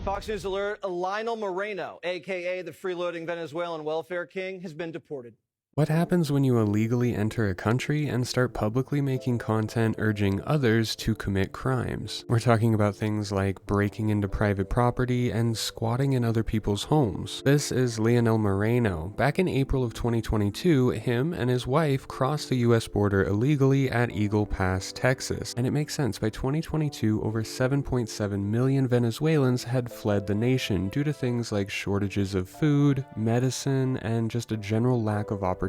Fox News alert, Lionel Moreno, a.k.a. the freeloading Venezuelan welfare king, has been deported. What happens when you illegally enter a country and start publicly making content urging others to commit crimes? We're talking about things like breaking into private property and squatting in other people's homes. This is Lionel Moreno. Back in April of 2022, him and his wife crossed the US border illegally at Eagle Pass, Texas. And it makes sense, by 2022, over 7.7 million Venezuelans had fled the nation due to things like shortages of food, medicine, and just a general lack of opportunity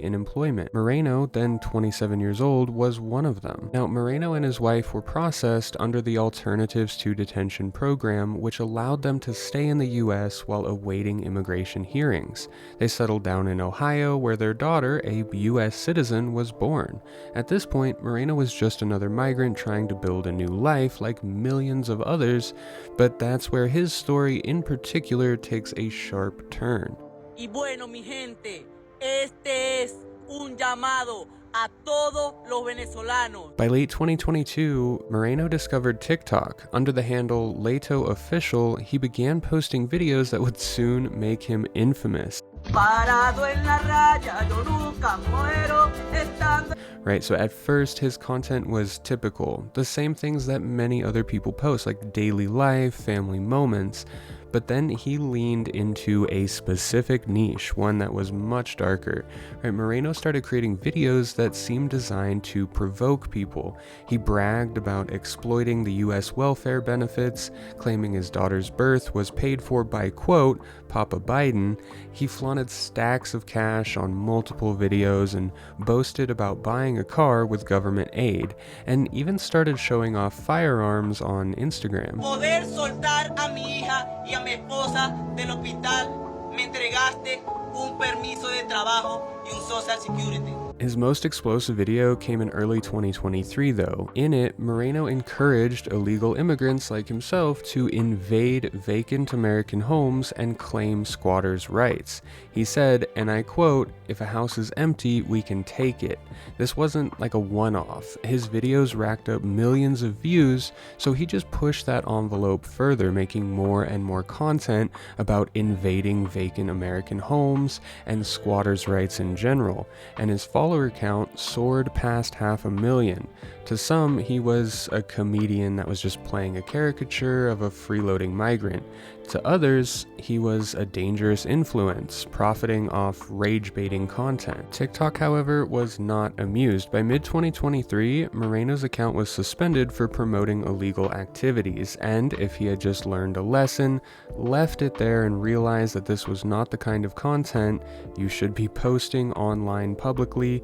in employment. Moreno, then 27 years old, was one of them. Now, Moreno and his wife were processed under the Alternatives to Detention program, which allowed them to stay in the US while awaiting immigration hearings. They settled down in Ohio, where their daughter, a US citizen, was born. At this point, Moreno was just another migrant trying to build a new life like millions of others, but that's where his story in particular takes a sharp turn. Y bueno, mi gente, este es un llamado a todos los venezolanos. By late 2022, Moreno discovered TikTok. Under the handle Leto Official, he began posting videos that would soon make him infamous. Parado en la raya, yo nunca muero estando. Right, so at first his content was typical, the same things that many other people post, like daily life, family moments. But then he leaned into a specific niche, one that was much darker. Right, Moreno started creating videos that seemed designed to provoke people. He bragged about exploiting the US welfare benefits, claiming his daughter's birth was paid for by, quote, Papa Biden. He flaunted stacks of cash on multiple videos and boasted about buying a car with government aid, and even started showing off firearms on Instagram. Poder soltar a mi hija y a mi esposa del hospital, me entregaste un permiso de trabajo y un social security. His most explosive video came in early 2023 though. In it, Moreno encouraged illegal immigrants like himself to invade vacant American homes and claim squatters' rights. He said, and I quote, "If a house is empty, we can take it." This wasn't like a one-off. His videos racked up millions of views, so he just pushed that envelope further, making more and more content about invading vacant American homes and squatters' rights in general, and his follower count soared past 500,000. To some, he was a comedian that was just playing a caricature of a freeloading migrant. To others, he was a dangerous influence, profiting off rage-baiting content. TikTok, however, was not amused. By mid-2023, Moreno's account was suspended for promoting illegal activities, and if he had just learned a lesson, left it there and realized that this was not the kind of content you should be posting online publicly,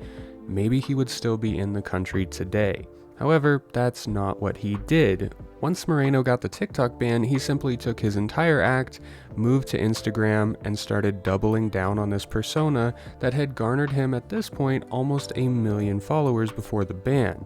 maybe he would still be in the country today. However, that's not what he did. Once Moreno got the TikTok ban, he simply took his entire act, moved to Instagram, and started doubling down on this persona that had garnered him at this point almost 1 million followers before the ban.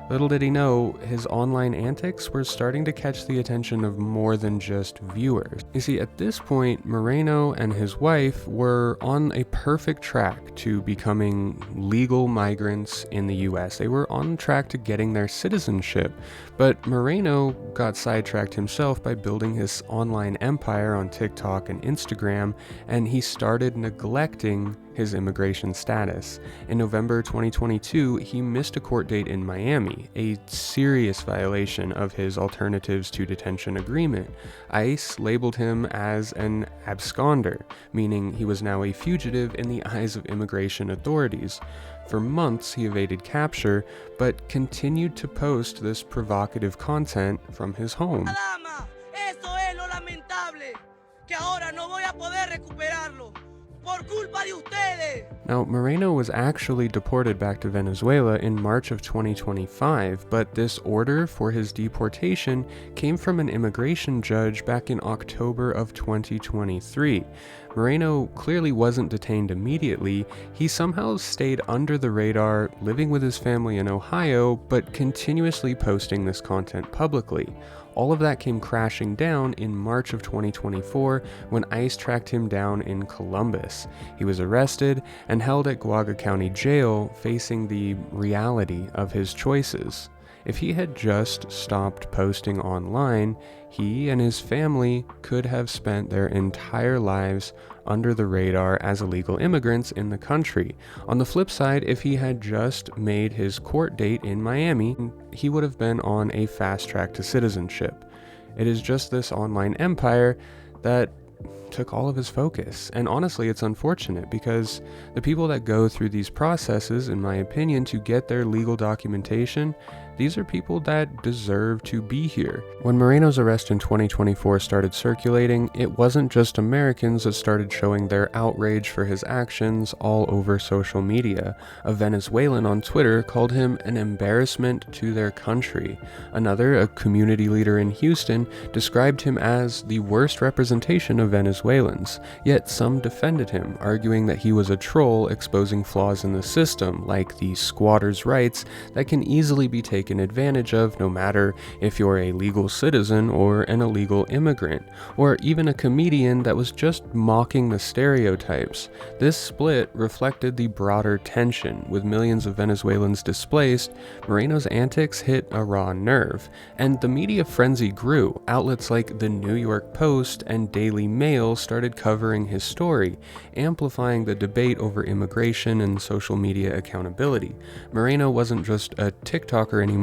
Little did he know, his online antics were starting to catch the attention of more than just viewers. You see, at this point, Moreno and his wife were on a perfect track to becoming legal migrants in the US. They were on track to getting their citizenship, but Moreno got sidetracked himself by building his online empire on TikTok and Instagram, and he started neglecting his immigration status. In November 2022, he missed a court date in Miami, a serious violation of his Alternatives to Detention agreement. ICE labeled him as an absconder, meaning he was now a fugitive in the eyes of immigration authorities. For months, he evaded capture, but continued to post this provocative content from his home. Dama, eso es lo lamentable, que ahora no voy a poder recuperarlo. Por culpa de ustedes. Now, Moreno was actually deported back to Venezuela in March of 2025, but this order for his deportation came from an immigration judge back in October of 2023. Moreno clearly wasn't detained immediately. He somehow stayed under the radar, living with his family in Ohio, but continuously posting this content publicly. All of that came crashing down in March of 2024 when ICE tracked him down in Columbus. He was arrested and held at Guaga County Jail, facing the reality of his choices. If he had just stopped posting online, he and his family could have spent their entire lives under the radar as illegal immigrants in the country. On the flip side, if he had just made his court date in Miami, he would have been on a fast track to citizenship. It is just this online empire that took all of his focus. And honestly, it's unfortunate because the people that go through these processes, in my opinion, to get their legal documentation, these are people that deserve to be here. When Moreno's arrest in 2024 started circulating, it wasn't just Americans that started showing their outrage for his actions all over social media. A Venezuelan on Twitter called him an embarrassment to their country. Another, a community leader in Houston, described him as the worst representation of Venezuelans. Yet some defended him, arguing that he was a troll exposing flaws in the system, like the squatters' rights that can easily be taken advantage of no matter if you're a legal citizen or an illegal immigrant, or even a comedian that was just mocking the stereotypes. This split reflected the broader tension. With millions of Venezuelans displaced, Moreno's antics hit a raw nerve, and the media frenzy grew. Outlets like the New York Post and Daily Mail started covering his story, amplifying the debate over immigration and social media accountability. Moreno wasn't just a TikToker anymore,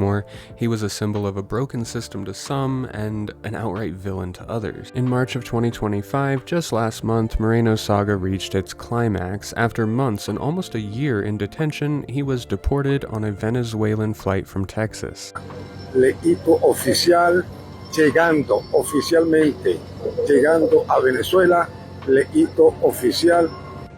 he was a symbol of a broken system to some and an outright villain to others. In March of 2025, just last month, Moreno's saga reached its climax. After months and almost a year in detention, he was deported on a Venezuelan flight from Texas. Leíto oficial, oficialmente llegando a Venezuela, leíto oficial.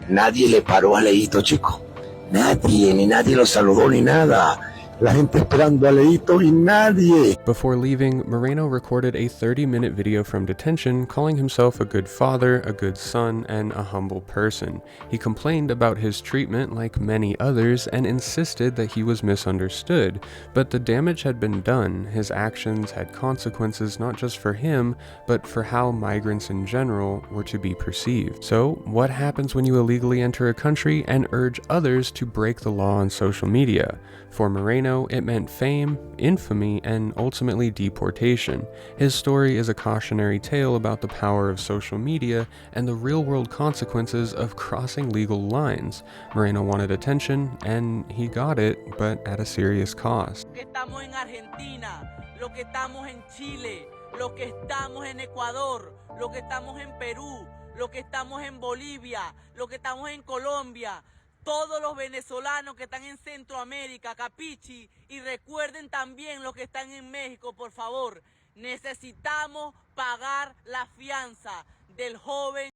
Nadie le paró a Leíto, chico. Nadie lo saludó ni nada. La gente esperando a Leíto y nadie. Before leaving, Moreno recorded a 30-minute video from detention calling himself a good father, a good son, and a humble person. He complained about his treatment like many others and insisted that he was misunderstood, but the damage had been done. His actions had consequences not just for him, but for how migrants in general were to be perceived. So, what happens when you illegally enter a country and urge others to break the law on social media? For Moreno, it meant fame, infamy, and ultimately deportation. His story is a cautionary tale about the power of social media and the real-world consequences of crossing legal lines. Moreno wanted attention, and he got it, but at a serious cost. Lo que estamos en Argentina, lo que estamos en Chile, lo que estamos en Ecuador, lo que estamos en Perú, lo que estamos en Bolivia, lo que estamos en Colombia. Todos los venezolanos que están en Centroamérica, Capichi, y recuerden también los que están en México, por favor, necesitamos pagar la fianza del joven